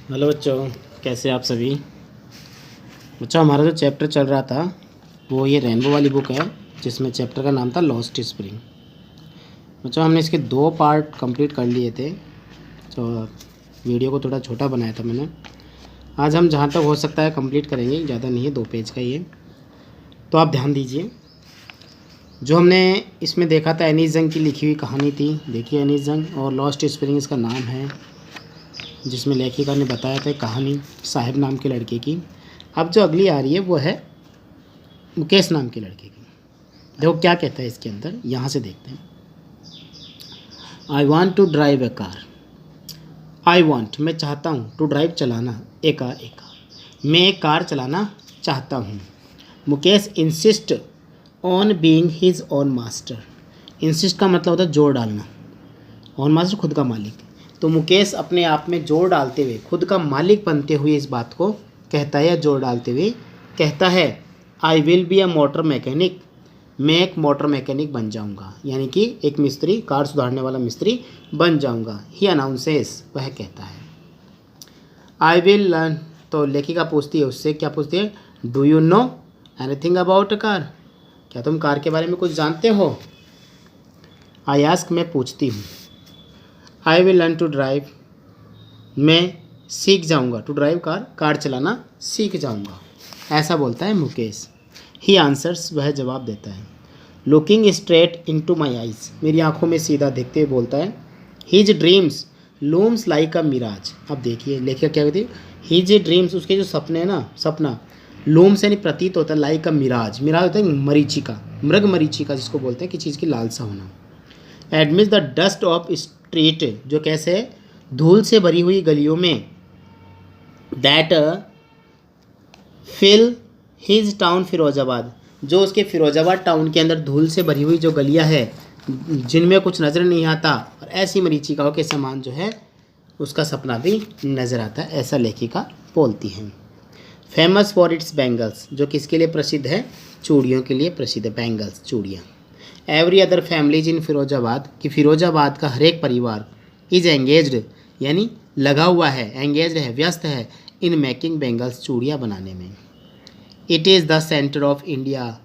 Hello बच्चों, कैसे आप सभी। बच्चों, हमारा जो चैप्टर चल रहा था वो ये रेनबो वाली बुक है, जिसमें चैप्टर का नाम था लॉस्ट स्प्रिंग। बच्चों, हमने इसके 2 पार्ट कंप्लीट कर लिए थे, तो वीडियो को थोड़ा छोटा बनाया था मैंने। आज हम जहाँ तक हो सकता है कंप्लीट करेंगे, ज़्यादा नहीं है, 2 पेज का ही है। तो आप ध्यान दीजिए, जो हमने इसमें देखा था एनीस जंग की लिखी हुई कहानी थी। देखिए, एनीस जंग और लॉस्ट स्प्रिंग इसका नाम है, जिसमें लेखिका ने बताया था कहानी साहिब नाम के लड़के की। अब जो अगली आ रही है वो है मुकेश नाम के लड़के की। देखो क्या कहता है इसके अंदर, यहाँ से देखते हैं। I want to drive a car. I want, मैं चाहता हूँ, टू ड्राइव, चलाना, ए कार, मैं एक कार चलाना चाहता हूँ। Mukesh insist on being his own master. Insist का मतलब होता है जोर डालना, ओन मास्टर खुद का मालिक। तो मुकेश अपने आप में जोर डालते हुए, खुद का मालिक बनते हुए इस बात को कहता है, या जोर डालते हुए कहता है, I will be a motor mechanic, मैं एक मोटर मैकेनिक बन जाऊंगा, यानी कि एक मिस्त्री, कार सुधारने वाला मिस्त्री बन जाऊंगा। ही अनाउंसेस, वह कहता है। आई विल लर्न, तो लेखिका पूछती है उससे, क्या पूछती है, do you know anything about a car, क्या तुम कार के बारे में कुछ जानते हो। आई आस्क, मैं पूछती हूँ। I will learn to drive, मैं सीख जाऊंगा, टू ड्राइव कार, कार चलाना सीख जाऊंगा, ऐसा बोलता है मुकेश। ही आंसर्स, वह जवाब देता है। Looking straight into my eyes, मेरी आंखों में सीधा देखते हुए बोलता है। His dreams looms like a mirage. अब देखिए लेखिका क्या कहती है, हिज ड्रीम्स, उसके जो सपने हैं ना, सपना, लूम्स यानी प्रतीत होता है, लाइक अ मिराज, मिराज होता है मरीचिका, मृग मरीचिका जिसको बोलते हैं कि चीज़ की लालसा होना। Admits the dust of street, जो कैसे है, धूल से भरी हुई गलियों में। That fill his town Firozabad, जो उसके फिरोजाबाद टाउन के अंदर धूल से भरी हुई जो गलियां है, जिनमें कुछ नज़र नहीं आता, और ऐसी मरीचिकाओं के समान जो है उसका सपना भी नज़र आता है, ऐसा लेखिका बोलती हैं। फेमस फॉर इट्स बैंगल्स, जो किसके लिए प्रसिद्ध है, चूड़ियों के लिए प्रसिद्ध है, बैंगल्स, चूड़ियाँ। Every other families in Firozabad, कि फिरोजाबाद का हर एक परिवार, इज एंगेज्ड, यानी लगा हुआ है, एंगेज्ड है, व्यस्त है, इन मेकिंग बैंगल्स, चूड़ियाँ बनाने में। It is the centre of India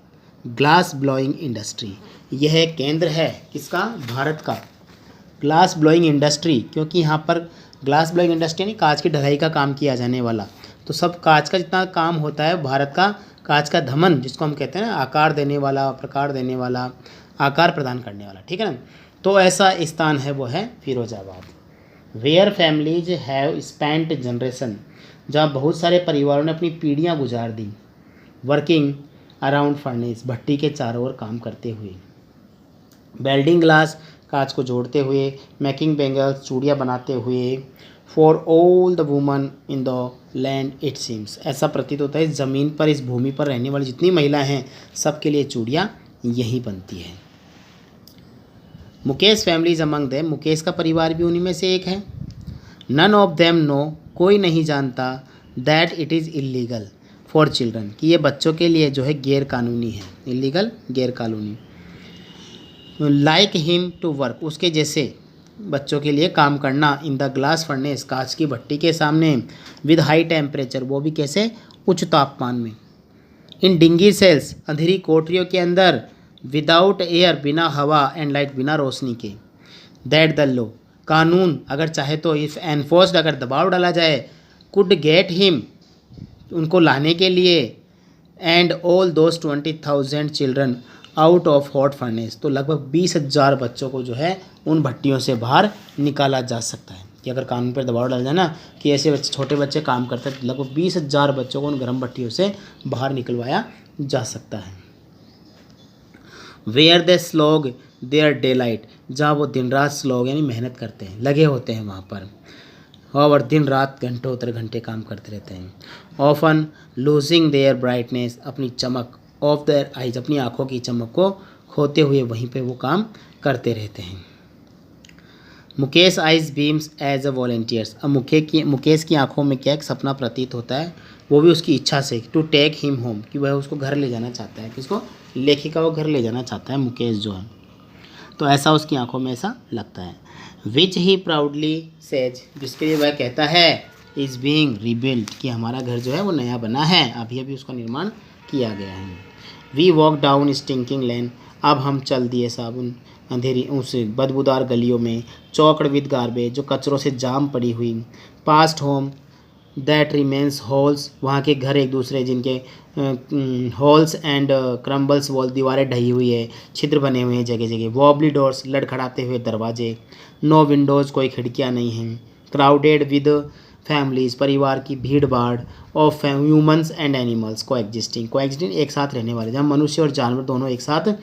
glass blowing industry, यह केंद्र है किसका, भारत का ग्लास ब्लोइंग इंडस्ट्री, क्योंकि यहाँ पर ग्लास ब्लोइंग इंडस्ट्री यानी कांच की ढलाई का काम किया जाने वाला। तो सब कांच का जितना काम होता है भारत का, कांच का धमन जिसको हम कहते हैं ना, आकार देने वाला, प्रकार देने वाला, आकार प्रदान करने वाला, ठीक है ना। तो ऐसा स्थान है वो है Firozabad. Where families have spent generation, जहाँ बहुत सारे परिवारों ने अपनी पीढ़ियाँ गुजार दी। वर्किंग अराउंड फर्नेस, भट्टी के चारों ओर काम करते हुए। बेल्डिंग ग्लास, कांच को जोड़ते हुए। मेकिंग बैंगल्स, चूड़ियाँ बनाते हुए। For all the woman in the land it seems, ऐसा प्रतीत होता है इस ज़मीन पर, इस भूमि पर रहने वाली जितनी महिलाएं हैं, सबके लिए चूड़ियाँ यही बनती है। Mukesh families among them, Mukesh का परिवार भी उन्हीं में से एक है। नन ऑफ देम नो, कोई नहीं जानता, that it is illegal for children, कि ये बच्चों के लिए जो है गैर कानूनी है, इलीगल, गैर कानूनी। लाइक हिम टू वर्क, उसके जैसे बच्चों के लिए काम करना, इन द ग्लास फर्नेस, कांच की भट्टी के सामने, विद हाई टेम्परेचर, वो भी कैसे, उच्च तापमान में। इन डिंगी सेल्स, अंधेरी कोठरियों के अंदर, विदाउट एयर, बिना हवा, एंड लाइट, बिना रोशनी के। दैट द लॉ, कानून अगर चाहे तो, इफ़ एनफोर्स्ड, अगर दबाव डाला जाए, कुड गेट हिम, उनको लाने के लिए, and all those 20,000 children out of hot furnace, तो लगभग 20,000 बच्चों को जो है उन भट्टियों से बाहर निकाला जा सकता है। कि अगर कानून पर दबाव डाला जाए ना, कि ऐसे बच्चे, छोटे बच्चे काम करते हैं, तो लगभग 20,000 बच्चों को उन गर्म भट्टियों से बाहर निकलवाया जा सकता है। Where they slog their daylight, जहाँ वो दिन रात स्लोग यानी मेहनत करते हैं, लगे होते हैं वहाँ पर, और दिन रात घंटों तर घंटे काम करते रहते हैं। ऑफन लूजिंग देयर ब्राइटनेस, अपनी चमक, ऑफ देयर आइज, अपनी आँखों की चमक को खोते हुए वहीं पे वो काम करते रहते हैं। Mukesh eyes beams as a volunteers, अब मुकेश की आंखों में क्या एक सपना प्रतीत होता है, वो भी उसकी इच्छा से, टू टेक हिम होम, कि वह उसको घर ले जाना चाहता है, किसको, लेखिका वो घर ले जाना चाहता है मुकेश जो है, तो ऐसा उसकी आंखों में ऐसा लगता है। विच ही प्राउडली सेज, जिसके लिए वह कहता है, इज़ बीइंग रीबिल्ट, कि हमारा घर जो है वो नया बना है, अभी अभी उसका निर्माण किया गया है। वी वॉक डाउन स्टिंकिंग लेन, अब हम चल दिए साबुन अंधेरी उस बदबूदार गलियों में। चौकड़ विद गार्बेज, जो कचरों से जाम पड़ी हुई। Past home that remains halls, वहाँ के घर एक दूसरे जिनके हॉल्स एंड क्रम्बल्स वॉल, दीवारें ढही हुई है, छिद्र बने हुए हैं जगह जगह। वॉबली डोर्स, लड़खड़ाते हुए दरवाजे। नो विंडोज़, कोई खिड़कियाँ नहीं हैं। क्राउडेड विद फैमिलीज, परिवार की भीड़ भाड़। ऑफ ह्यूमन्स एंड एनिमल्स को एग्जिस्टिंग एक साथ रहने वाले, जहाँ मनुष्य और जानवर दोनों एक साथ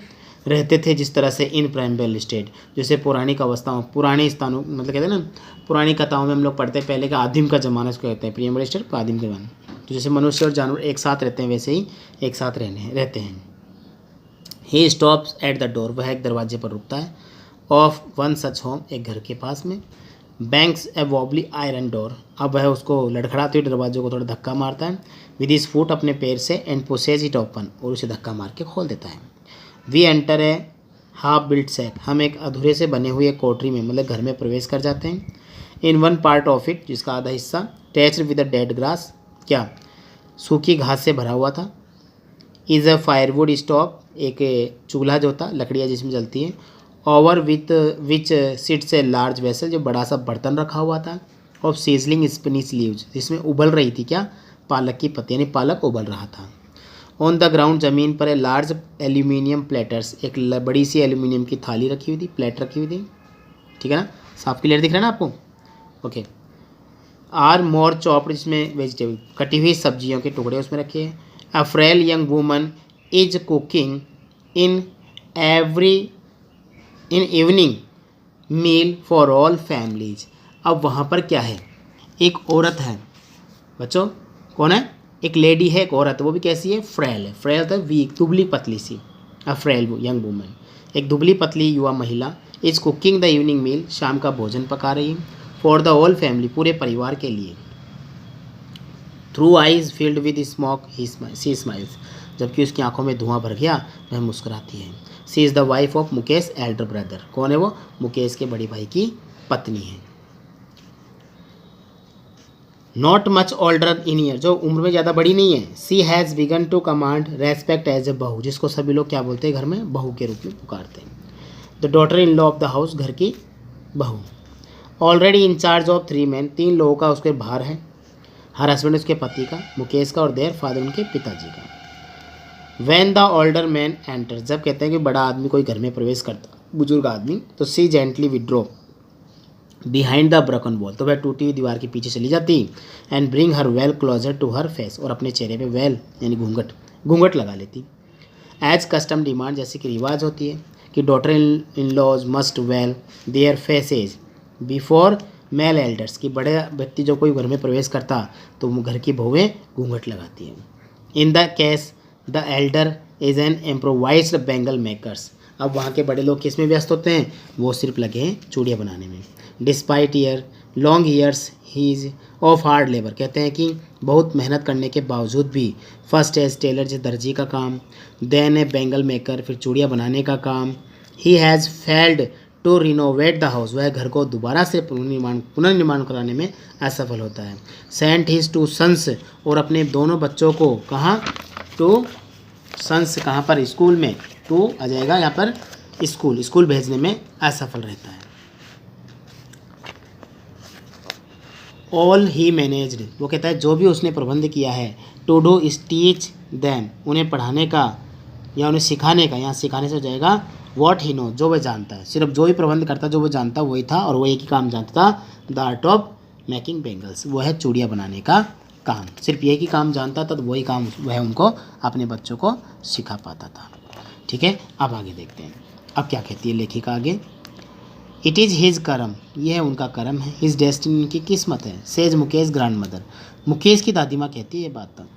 रहते थे, जिस तरह से इन प्राइमल स्टेट, जैसे पौराणिक अवस्थाओं, पुराने स्थानों, मतलब कहते हैं ना पुरानी कथाओं में हम लोग पढ़ते हैं पहले का आदिम का ज़माना इसको कहते हैं, प्रीमल स्टेट आदिम के ज़माना। तो जैसे मनुष्य और जानवर एक साथ रहते हैं वैसे ही एक साथ रहते हैं। ही स्टॉप्स एट द डोर, वह एक दरवाजे पर रुकता है। ऑफ वन सच होम, एक घर के पास में। बैंक्स ए वॉबली आयरन डोर, अब वह उसको लड़खड़ाते हुए दरवाजे को थोड़ा धक्का मारता है। विद हिज फुट, अपने पैर से। एंड पुशेज इट ओपन, और उसे धक्का मार के खोल देता है। We enter a half built set, हम एक अधूरे से बने हुए कोठरी में, मतलब घर में प्रवेश कर जाते हैं। In one part of it, जिसका आधा हिस्सा। टैच्ड विद अ डेड ग्रास, क्या सूखी घास से भरा हुआ था। इज़ अ फायरवुड स्टॉव, एक चूल्हा जो था, लकड़ियाँ जिसमें जलती हैं। Over with which sits a large vessel, जो बड़ा सा बर्तन रखा हुआ था। ऑफ सीजलिंग स्पिनिच लीव्स, जिसमें उबल रही थी क्या, पालक की पत्ती, यानी पालक उबल रहा था। ऑन द ग्राउंड, ज़मीन पर ए लार्ज एल्यूमिनियम प्लेटर्स, एक बड़ी सी एल्यूमिनियम की थाली रखी हुई थी, प्लेट रखी हुई थी, ठीक है ना, साफ क्लियर दिख रहा है ना आपको, ओके। आर मोर चॉप्ड, जिसमें वेजिटेबल, कटी हुई सब्जियों के टुकड़े उसमें रखे हैं। A frail young woman is cooking in evening meal for all families, अब वहाँ पर क्या है, एक औरत है बच्चों, कौन है, एक लेडी है, एक औरत, वो भी कैसी है, फ्रेल है। फ्रेल तो वीक, दुबली पतली सी। अ फ्रेल यंग वूमन, एक दुबली पतली युवा महिला। इज कुकिंग द इवनिंग मील, शाम का भोजन पका रही है। फॉर द होल फैमिली, पूरे परिवार के लिए। Through eyes filled with smoke she smiles, जबकि उसकी आंखों में धुआं भर गया, वह मुस्कुराती है। She is the wife of Mukesh elder brother, कौन है वो, मुकेश के बड़े भाई की पत्नी है। Not much older in year, जो उम्र में ज़्यादा बड़ी नहीं है। She has begun to command respect as a bahu, जिसको सभी लोग क्या बोलते हैं घर में, बहू के रूप में पुकारते हैं। The daughter in law of the house, घर की बहू। Already in charge of 3 man, 3 लोगों का उसके भार है। हर हस्बैंड उसके पति का, मुकेश का, और देयर फादर उनके पिताजी का। When the older man enter, जब कहते हैं कि बड़ा आदमी कोई घर में प्रवेश करता, बुजुर्ग आदमी, तो she gently withdraw behind the broken wall, तो वह टूटी हुई दीवार के पीछे चली जाती। And bring her veil closer to her face, और अपने चेहरे पे वेल यानी घूंघट लगा लेती। एज कस्टम डिमांड, जैसे कि रिवाज होती है कि daughter in laws must veil their faces before male elders, की बड़े व्यक्ति जो कोई घर में प्रवेश करता तो वो घर की बहुएं घूंघट लगाती हैं। In the case the Elder is an improvised Bengal makers, अब वहाँ के बड़े लोग किस में व्यस्त होते हैं, वो सिर्फ लगे हैं चूड़ियाँ बनाने में। Despite year long years he is of hard labour, कहते हैं कि बहुत मेहनत करने के बावजूद भी, फर्स्ट एज टेलर, जो दर्जी का काम, देन ए बेंगल मेकर, फिर चूड़ियाँ बनाने का काम। He has failed to renovate the house, वह घर को दोबारा से पुनर्निर्माण कराने में असफल होता है। सेंट हिज टू सन्स, और अपने दोनों बच्चों को कहाँ, टू सन्स, कहाँ पर, स्कूल में, टू आ जाएगा यहाँ पर स्कूल भेजने में असफल रहता है। ऑल ही मैनेज्ड, वो कहता है जो भी उसने प्रबंध किया है। To do is teach them, उन्हें पढ़ाने का या उन्हें सिखाने का, यहाँ सिखाने से हो जाएगा वॉट ही नो, जो वह जानता है, सिर्फ जो ही प्रबंध करता जो वह जानता वही था, और वो एक ही काम जानता था, the art of making bangles, वो है चूड़ियाँ बनाने का काम, सिर्फ यही काम जानता था, तो वही काम वह उनको अपने बच्चों को सिखा पाता था। ठीक है, अब आगे देखते हैं, अब क्या कहती है लेखिका आगे। इट इज़ हिज कर्म, ये है उनका कर्म है। हिज डेस्टिनी, की किस्मत है। Says Mukesh grand mother, Mukesh की दादी माँ कहती है ये बात।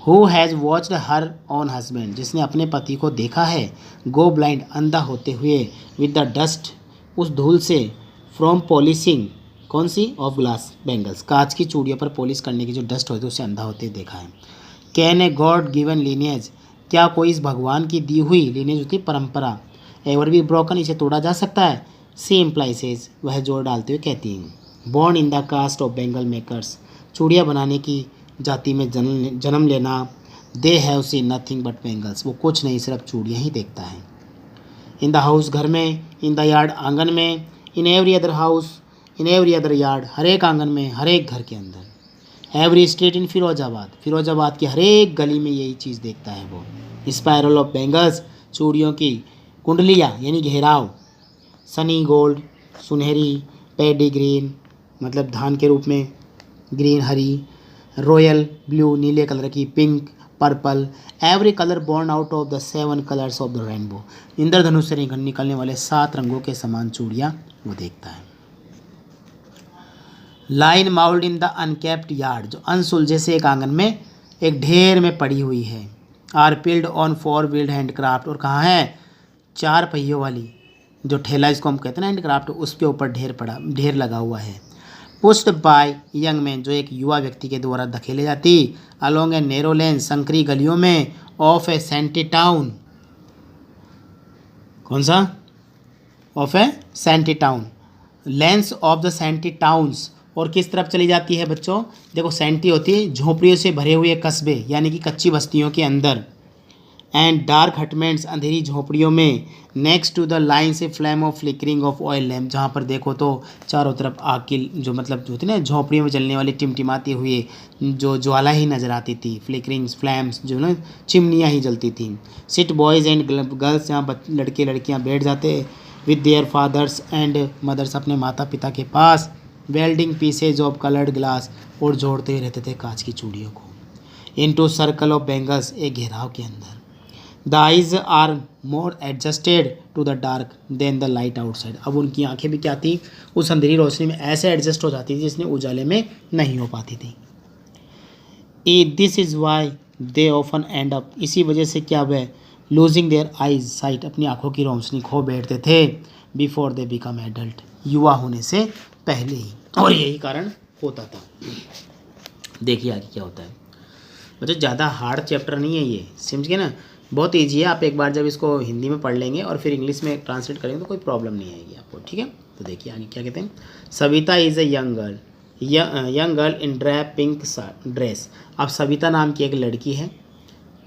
Who has watched her on husband, जिसने अपने पति को देखा है, गो ब्लाइंड, अंधा होते हुए, विद द डस्ट, उस धूल से, फ्रॉम पॉलिशिंग, कौन सी, ऑफ ग्लास बेंगल्स, कांच की चूड़ियों पर पॉलिश करने की जो डस्ट होती है उससे अंधा होते देखा है। Can a god given lineage, क्या कोई इस भगवान की दी हुई लीनियज होती परंपरा, एवर बी ब्रोकन, इसे तोड़ा जा सकता है। सी इम्प्लाइसेज, वह जोर डालते हुए कहती हैं। Born in the caste of bangle makers, चूड़ियाँ बनाने की जाति में जन्म लेना। They have seen nothing but bangles, वो कुछ नहीं सिर्फ चूड़ियाँ ही देखता है। इन द हाउस, घर में। इन द यार्ड, आंगन में। In every other house, in every other yard, हर एक आंगन में, हर एक घर के अंदर। Every street in Firozabad, Firozabad की हर एक गली में यही चीज़ देखता है वो। स्पायरल ऑफ बेंगल्स, चूड़ियों की कुंडलियाँ यानी घेराव। सनी गोल्ड, सुनहरी। पैडी ग्रीन, मतलब धान के रूप में, ग्रीन हरी। रॉयल ब्लू, नीले कलर की। Pink, purple. Every colour born out of the 7 colours of the rainbow, इंद्रधनुष से निकलने वाले 7 रंगों के समान चूड़ियाँ वो देखता है। Lie mounded in the unkempt yard, जो अनसुलझे से एक आंगन में एक ढेर में पड़ी हुई है। Are piled on 4 wheeled handcraft, और कहाँ है, 4 पहियों वाली जो ठेला इसको हम कहते हैं ना हैंडक्राफ्ट, उसके ऊपर ढेर लगा हुआ है। पुस्ड बाय यंग मैन, जो एक युवा व्यक्ति के द्वारा धकेले जाती। अलोंग ए नैरो लेन, संकरी गलियों में। ऑफ ए सेंटी टाउन, कौन सा, of a shanty town, lanes of the shanty towns, और किस तरफ चली जाती है बच्चों, देखो सेंटी होती है झोपड़ियों से भरे हुए कस्बे यानी कि कच्ची बस्तियों के अंदर। एंड डार्क हटमेंट्स, अंधेरी झोपड़ियों में। नेक्स्ट टू द लाइन से flame of flickering of oil lamp, जहाँ पर देखो तो चारों तरफ आग की जो मतलब जो होती है ना झोपड़ियों में जलने वाली टिमटिमाती हुई जो ज्वाला ही नज़र आती थी, फ्लिकरिंग फ्लैम्स, जो ना चिमनियाँ ही जलती थी। सिट बॉयज़ एंड गर्ल्स, जहाँ लड़के लड़कियाँ बैठ जाते with their fathers and mothers, अपने माता पिता के पास। Welding pieces of coloured glass, और जोड़ते रहते थे कांच की चूड़ियों को। इनटू सर्कल ऑफ बेंगल्स, एक घेराव के अंदर। The eyes are more adjusted to the dark than the light outside, अब उनकी आंखें भी क्या थी, उस अंधेरी रोशनी में ऐसे एडजस्ट हो जाती थी जिसने उजाले में नहीं हो पाती थी। This is why they often and up, इसी वजह से क्या वह लूजिंग देयर आइज साइट, अपनी आंखों की रोशनी खो बैठते थे। बिफोर दे बिकम एडल्ट, युवा होने से पहले ही, और यही कारण होता था। देखिए आगे क्या होता है मतलब, ज़्यादा हार्ड चैप्टर नहीं है ये, समझ गए ना, बहुत ईजी है। आप एक बार जब इसको हिंदी में पढ़ लेंगे और फिर इंग्लिश में ट्रांसलेट करेंगे तो कोई प्रॉब्लम नहीं आएगी आपको, ठीक है। तो देखिए आगे क्या कहते हैं। Savita is a young girl in drab pink dress. अब सविता नाम की एक लड़की है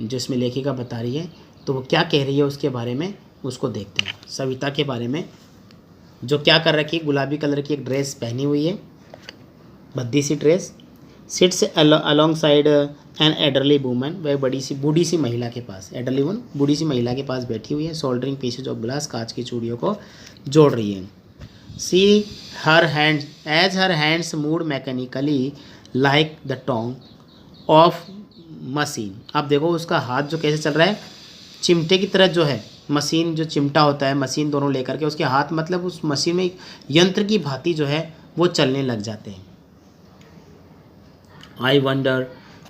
जिसमें लेखिका बता रही है, तो वो क्या कह रही है उसके बारे में, उसको देखते हैं। सविता के बारे में, जो क्या कर रखी है, गुलाबी कलर की एक ड्रेस पहनी हुई है, भद्दी सी dress. Sits alongside an elderly woman, वह बूढ़ी सी महिला के पास, एडरली वुमन बूढ़ी सी महिला के पास बैठी हुई है। सोल्डरिंग पीसेज ऑफ ग्लास, कांच की चूड़ियों को जोड़ रही है। She her hand as her hands moved mechanically like the tong of machine. अब देखो उसका हाथ जो कैसे चल रहा है, चिमटे की तरह जो है, मशीन जो चिमटा होता है, मशीन दोनों लेकर के उसके हाथ मतलब उस मशीन में यंत्र की भांति जो है वो चलने लग जाते हैं। आई वंडर,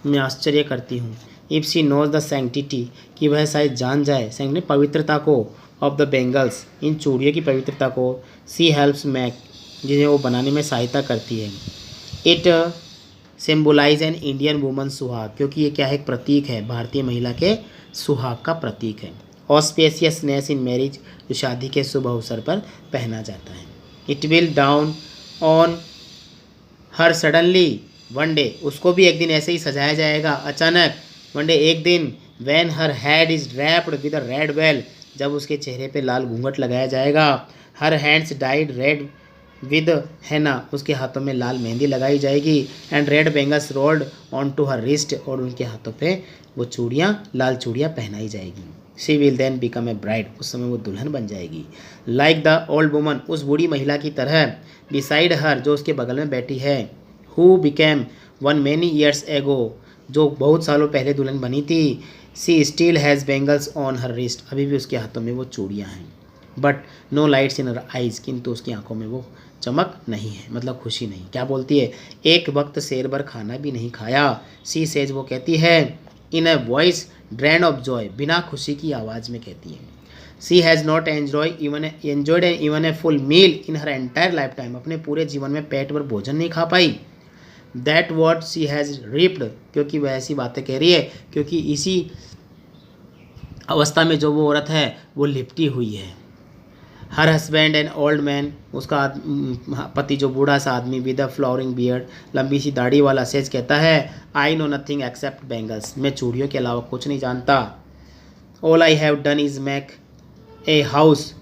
मैं आश्चर्य करती हूँ। If she knows the sanctity, कि वह शायद जान जाए, सैंक्टिटी पवित्रता को, ऑफ द बेंगल्स, इन चूड़ियों की पवित्रता को। सी हेल्प्स मैक, जिन्हें वो बनाने में सहायता करती है। It symbolise an Indian woman सुहाग, क्योंकि ये क्या है, एक प्रतीक है, भारतीय महिला के सुहाग का प्रतीक है। ऑस्पेशियसनेस इन मैरिज, जो शादी के शुभ अवसर पर पहना जाता है। It will down on her suddenly one day, उसको भी एक दिन ऐसे ही सजाया जाएगा अचानक। वन डे, एक दिन। When her head is wrapped with a red veil, जब उसके चेहरे पे लाल घूंघट लगाया जाएगा। Her hands dyed red with henna, उसके हाथों में लाल मेहंदी लगाई जाएगी। And red bangles rolled onto her wrist, और उनके हाथों पे वो चूड़ियाँ, लाल चूड़ियाँ पहनाई जाएगी। She will then become a bride, उस समय वो दुल्हन बन जाएगी। लाइक द ओल्ड वुमन, उस बूढ़ी महिला की तरह। बिसाइड हर, जो उसके बगल में बैठी है। Who became one many years ago, जो बहुत सालों पहले दुल्हन बनी थी। She still has bangles on her wrist, अभी भी उसके हाथों में वो चूड़ियाँ हैं। But no lights in her eyes, किंतु उसकी आंखों में वो चमक नहीं है, मतलब खुशी नहीं। क्या बोलती है, एक वक्त शेर भर खाना भी नहीं खाया। सी सेज, वो कहती है, in a voice drain of joy, बिना खुशी की आवाज़ में कहती है। She has not enjoyed even a full meal in her entire lifetime, अपने पूरे जीवन में पेट भर भोजन नहीं खा पाई। That what she has reaped, क्योंकि वह ऐसी बातें कह रही है क्योंकि इसी अवस्था में जो वो औरत है वो लिपटी हुई है। Her husband and old man, उसका पति जो बूढ़ा सा आदमी विद अ फ्लावरिंग बियर्ड, लंबी सी दाढ़ी वाला, सेज कहता है I know nothing except bangles, मैं चूड़ियों के अलावा कुछ नहीं जानता। All I have done is make a house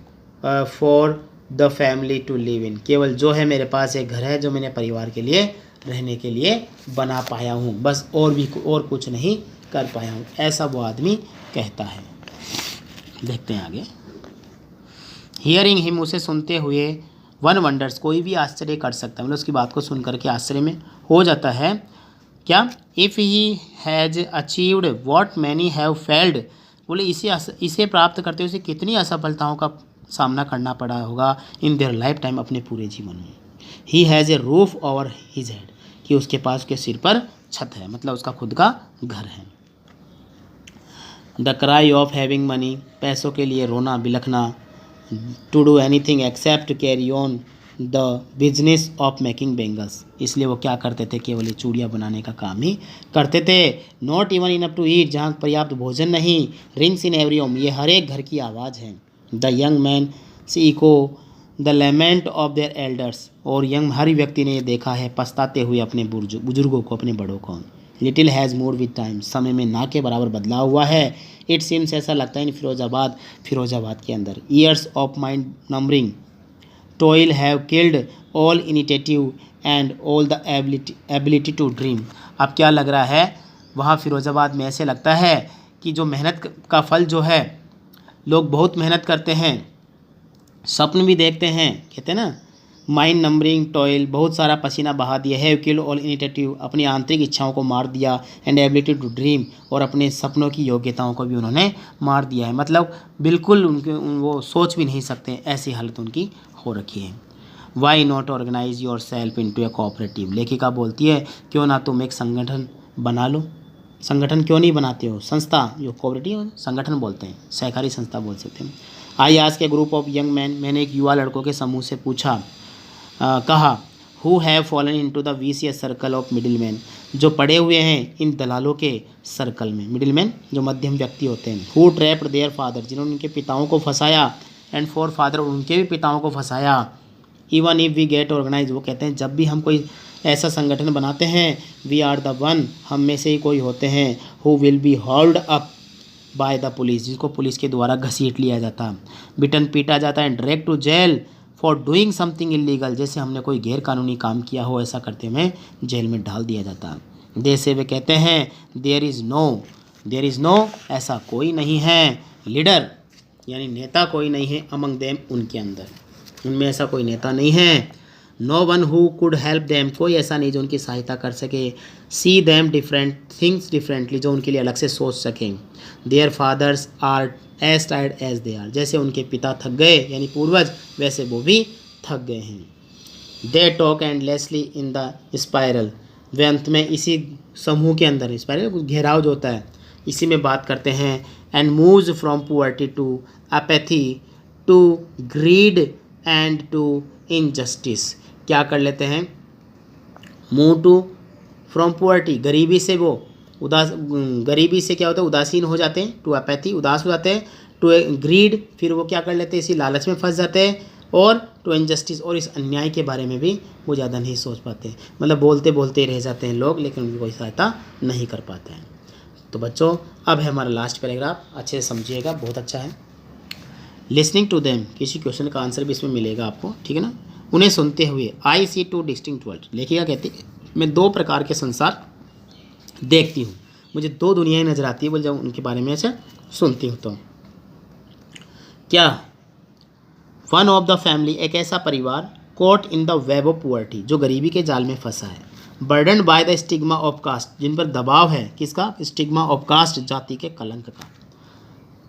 for the family to live in, केवल जो है मेरे पास एक घर है जो मैंने परिवार के लिए रहने के लिए बना पाया हूँ, बस और कुछ नहीं कर पाया हूँ, ऐसा वो आदमी कहता है। देखते हैं आगे। हियरिंग हिम, उसे सुनते हुए, वन वंडर्स, कोई भी आश्चर्य कर सकता है, मतलब उसकी बात को सुन करके आश्चर्य में हो जाता है। क्या? If he has achieved what many have failed, बोले इसे प्राप्त करते हुए उसे कितनी असफलताओं का सामना करना पड़ा होगा इन देयर लाइफ टाइम, अपने पूरे जीवन में। He has a roof over his head, कि उसके पास उसके सिर पर छत है, मतलब उसका खुद का घर है। The cry of having money, पैसों के लिए रोना बिलखना। To do anything except carry on the business of making bangles, इसलिए वो क्या करते थे, केवल ये चूड़ियाँ बनाने का काम ही करते थे। Not even enough to eat, जहाँ पर्याप्त भोजन नहीं। रिंग्स इन एवरी होम, ये हर एक घर की आवाज़ है। The young man see echo the lament of their elders, और हर व्यक्ति ने ये देखा है पछताते हुए अपने बुजुर्गों को, अपने बड़ों को। Little has mood with time, समय में ना के बराबर बदलाव हुआ है। इट सीम्स, ऐसा लगता है इन फिरोजाबाद के अंदर। Years of mind numbing toil have killed all initiative and all the ability to dream. अब क्या लग रहा है, वहाँ फिरोजाबाद में ऐसे लगता है कि जो मेहनत का फल जो है, लोग बहुत मेहनत करते हैं, स्वप्न भी देखते हैं, कहते हैं ना, माइंड नंबरिंग टॉयल, बहुत सारा पसीना बहा दिया है। किल्ड ऑल इनिटेटिव, अपनी आंतरिक इच्छाओं को मार दिया। एंड एबिलिटी टू ड्रीम, और अपने सपनों की योग्यताओं को भी उन्होंने मार दिया है, मतलब बिल्कुल वो सोच भी नहीं सकते, ऐसी हालत उनकी हो रखी है। Why not organise yourself into a cooperative, लेखिका बोलती है क्यों ना तुम एक संगठन बना लो। संगठन क्यों नहीं बनाते हो, संस्था, जो कोऑपरेटिव संगठन बोलते हैं, सहकारी संस्था बोल सकते हैं। I ask a group of young man, मैंने एक युवा लड़कों के समूह से पूछा, कहा, who have fallen into the vicious circle of middle man, जो पड़े हुए हैं इन दलालों के सर्कल में। मिडिल मैन जो मध्यम व्यक्ति होते हैं। हु ट्रैप्ड देयर फादर, जिन्होंने उनके पिताओं को फंसाया। एंड फॉर फादर, उनके भी पिताओं को फंसाया। Even if we get organise, वो कहते हैं जब भी हम कोई ऐसा संगठन बनाते हैं, वी आर द वन, हम में से ही कोई होते हैं, who will be hauled up by the police, जिसको पुलिस के द्वारा घसीट लिया जाता, बिटन पीटा जाता है, direct to jail for doing something illegal, जैसे हमने कोई गैर कानूनी काम किया हो, ऐसा करते हमें जेल में डाल दिया जाता। जैसे वे कहते हैं देयर इज़ नो, ऐसा कोई नहीं है। लीडर यानी नेता कोई नहीं है, अमंग देम, उनके अंदर, उनमें ऐसा कोई नेता नहीं है। No one who could help them, कोई ऐसा नहीं जो उनकी सहायता कर सके। See them different things differently, जो उनके लिए अलग से सोच सकें। Their fathers are as tired as they are, जैसे उनके पिता थक गए यानी पूर्वज, वैसे वो भी थक गए हैं। They talk endlessly in the spiral, वे अंत में इसी समूह के अंदर, स्पायरल घेराव जो होता है, इसी में बात करते हैं। And moves from poverty to apathy to greed and to injustice, क्या कर लेते हैं, मूव टू फ्रॉम पुअर्टी, गरीबी से वो गरीबी से क्या होता है, उदासीन हो जाते हैं। टू अपैथी, उदास हो जाते हैं। टू ग्रीड, फिर वो क्या कर लेते हैं, इसी लालच में फंस जाते हैं। और टू इनजस्टिस, और इस अन्याय के बारे में भी वो ज़्यादा नहीं सोच पाते, मतलब बोलते बोलते रह जाते हैं लोग, लेकिन उनकी कोई सहायता नहीं कर पाते हैं। तो बच्चों, अब है हमारा लास्ट पैराग्राफ, अच्छे से समझिएगा, बहुत अच्छा है। लिसनिंग टू देम, किसी क्वेश्चन का आंसर भी इसमें मिलेगा आपको, ठीक है ना। उन्हें सुनते हुए, आई सी टू डिस्टिंक्ट वर्ल्ड, लेखिका कहती है मैं दो प्रकार के संसार देखती हूँ, मुझे दो दुनियाएं नजर आती है, बोल जब उनके बारे में ऐसा सुनती हूँ तो। क्या? वन ऑफ द फैमिली, एक ऐसा परिवार, caught in the web of poverty, जो गरीबी के जाल में फंसा है। Burden by the stigma of caste, जिन पर दबाव है, किसका? स्टिग्मा ऑफ कास्ट, जाति के कलंक का,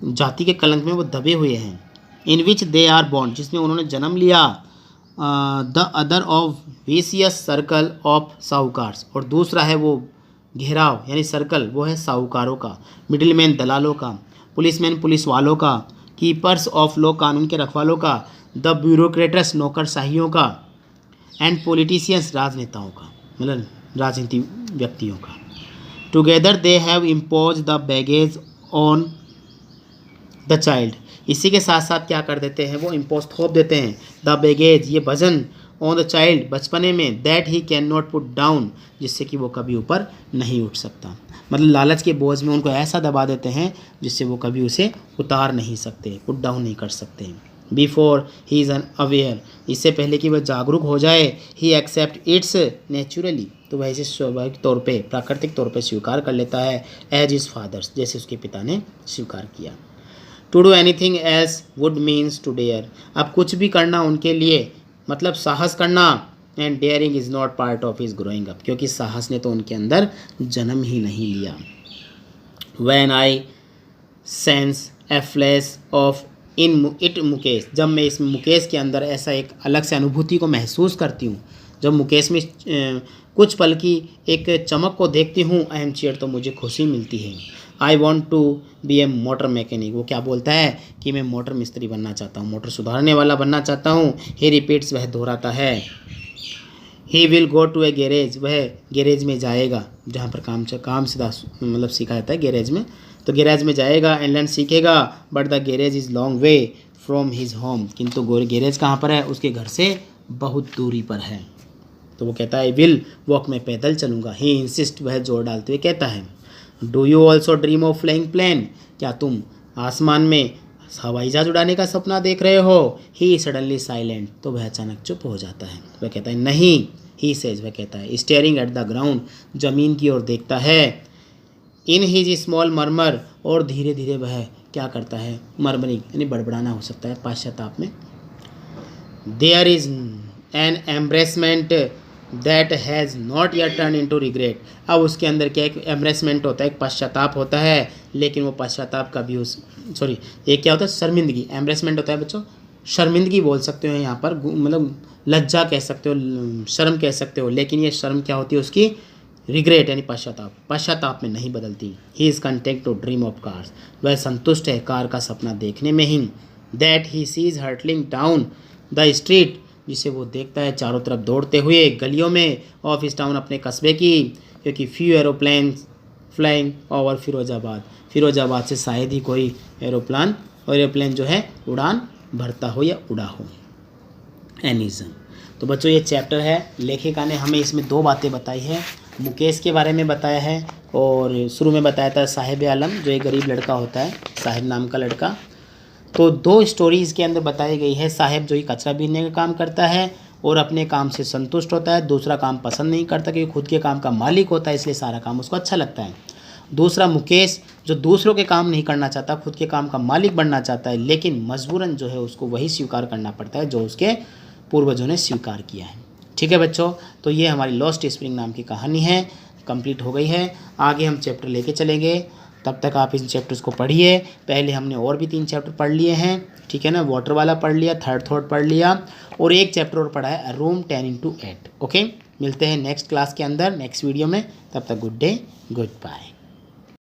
जाति के कलंक में वो दबे हुए हैं। इन विच दे आर बॉर्न, जिसमें उन्होंने जन्म लिया। The other of vicious circle of sahukars, और दूसरा है वो घेराव यानी सर्कल, वो है साहूकारों का। मिडिल मैन, दलालों का। पुलिसमैन, पुलिस वालों का। कीपर्स ऑफ लॉ, कानून के रखवालों का। द ब्यूरोक्रेटस, नौकरशाहियों का। एंड पॉलिटिशियंस, राजनेताओं का, मतलब राजनीति व्यक्तियों का। Together they have impose the baggage on the child, इसी के साथ साथ क्या कर देते हैं वो इम्पोज थोप देते हैं द बैगेज, ये वजन, ऑन द चाइल्ड, बचपने में, that he can not put down, जिससे कि वो कभी ऊपर नहीं उठ सकता। मतलब लालच के बोझ में उनको ऐसा दबा देते हैं जिससे वो कभी उसे उतार नहीं सकते, पुट डाउन नहीं कर सकते। बिफोर ही इज़ अनअवेयर, इससे पहले कि वह जागरूक हो जाए, ही एक्सेप्ट इट्स नेचुरली, तो वह इसे स्वाभाविक तौर पे, प्राकृतिक तौर पे स्वीकार कर लेता है, एज इज फादर्स, जैसे उसके पिता ने स्वीकार किया। To do anything as would means to dare, अब कुछ भी करना उनके लिए मतलब साहस करना, and daring is not part of his growing up, क्योंकि साहस ने तो उनके अंदर जन्म ही नहीं लिया। When I sense A flash of in it Mukesh, जब मैं इस मुकेश के अंदर ऐसा एक अलग से अनुभूति को महसूस करती हूँ, जब मुकेश में कुछ पल की एक चमक को देखती हूँ, आई एम चीयर, तो मुझे खुशी मिलती है। I want to be a motor mechanic, वो क्या बोलता है कि मैं मोटर मिस्त्री बनना चाहता हूँ, मोटर सुधारने वाला बनना चाहता हूँ। ही रिपीट्स, वह दोहराता है। He will go to a garage, वह गैरेज में जाएगा, जहाँ पर काम सीधा मतलब सीखा जाता है गैरेज में, तो गैरेज में जाएगा, एंड लर्न सीखेगा, but the garage is long way from his home, किंतु गैरेज कहाँ पर है, उसके घर से बहुत दूरी पर है। तो वो कहता है विल वॉक, मैं पैदल चलूँगा। ही इंसिस्ट, वह जोर डालते हुए कहता है। Do you also dream of flying plane, क्या तुम आसमान में हवाई जहाज उड़ाने का सपना देख रहे हो। ही सडनली साइलेंट, तो वह अचानक चुप हो जाता है। वह कहता है नहीं। ही सेज, वह कहता है स्टेयरिंग एट द ग्राउंड, जमीन की ओर देखता है। इन हिज स्मॉल मर्मर, और धीरे धीरे वह क्या करता है, मर्मरिंग यानी बड़बड़ाना हो सकता है पाश्चाताप में। There is an embarrassment that has not yet turn into regret, अब उसके अंदर क्या एक एम्ब्रेसमेंट होता है, एक पश्चाताप होता है, लेकिन वो पश्चाताप कभी एक क्या होता है, शर्मिंदगी। एम्ब्रेसमेंट होता है बच्चों शर्मिंदगी बोल सकते हो यहाँ पर, मतलब लज्जा कह सकते हो, शर्म कह सकते हो, लेकिन ये शर्म क्या होती है उसकी, रिग्रेट यानी पश्चाताप में नहीं बदलती। He is content to dream of cars, वह संतुष्ट है कार का सपना देखने में ही। That he sees hurtling down the street, जिसे वो देखता है चारों तरफ दौड़ते हुए गलियों में, ऑफ इस टाउन, अपने कस्बे की, क्योंकि few aeroplane flying over Firozabad से शायद ही कोई एरोप्लेन जो है उड़ान भरता हो या उड़ा हो। एनिज्म, तो बच्चों ये चैप्टर है, लेखिका ने हमें इसमें दो बातें बताई है। मुकेश के बारे में बताया है, और शुरू में बताया था साहिब आलम, जो एक गरीब लड़का होता है, साहिब नाम का लड़का। तो दो स्टोरीज़ के अंदर बताई गई है, साहिब जो ही कचरा बीनने का काम करता है और अपने काम से संतुष्ट होता है, दूसरा काम पसंद नहीं करता क्योंकि खुद के काम का मालिक होता है, इसलिए सारा काम उसको अच्छा लगता है। दूसरा मुकेश, जो दूसरों के काम नहीं करना चाहता, खुद के काम का मालिक बनना चाहता है, लेकिन मजबूरन जो है उसको वही स्वीकार करना पड़ता है जो उसके पूर्वजों ने स्वीकार किया है। ठीक है बच्चों, तो ये हमारी लॉस्ट स्प्रिंग नाम की कहानी है, कंप्लीट हो गई है। आगे हम चैप्टर लेके चलेंगे, तब तक आप इन चैप्टर्स को पढ़िए। पहले हमने और भी 3 चैप्टर पढ़ लिए हैं, ठीक है ना, वाटर वाला पढ़ लिया, थर्ड थॉट पढ़ लिया, और एक चैप्टर और पढ़ा है रूम 10x8। ओके, मिलते हैं नेक्स्ट क्लास के अंदर, नेक्स्ट वीडियो में। तब तक गुड डे, गुड बाय।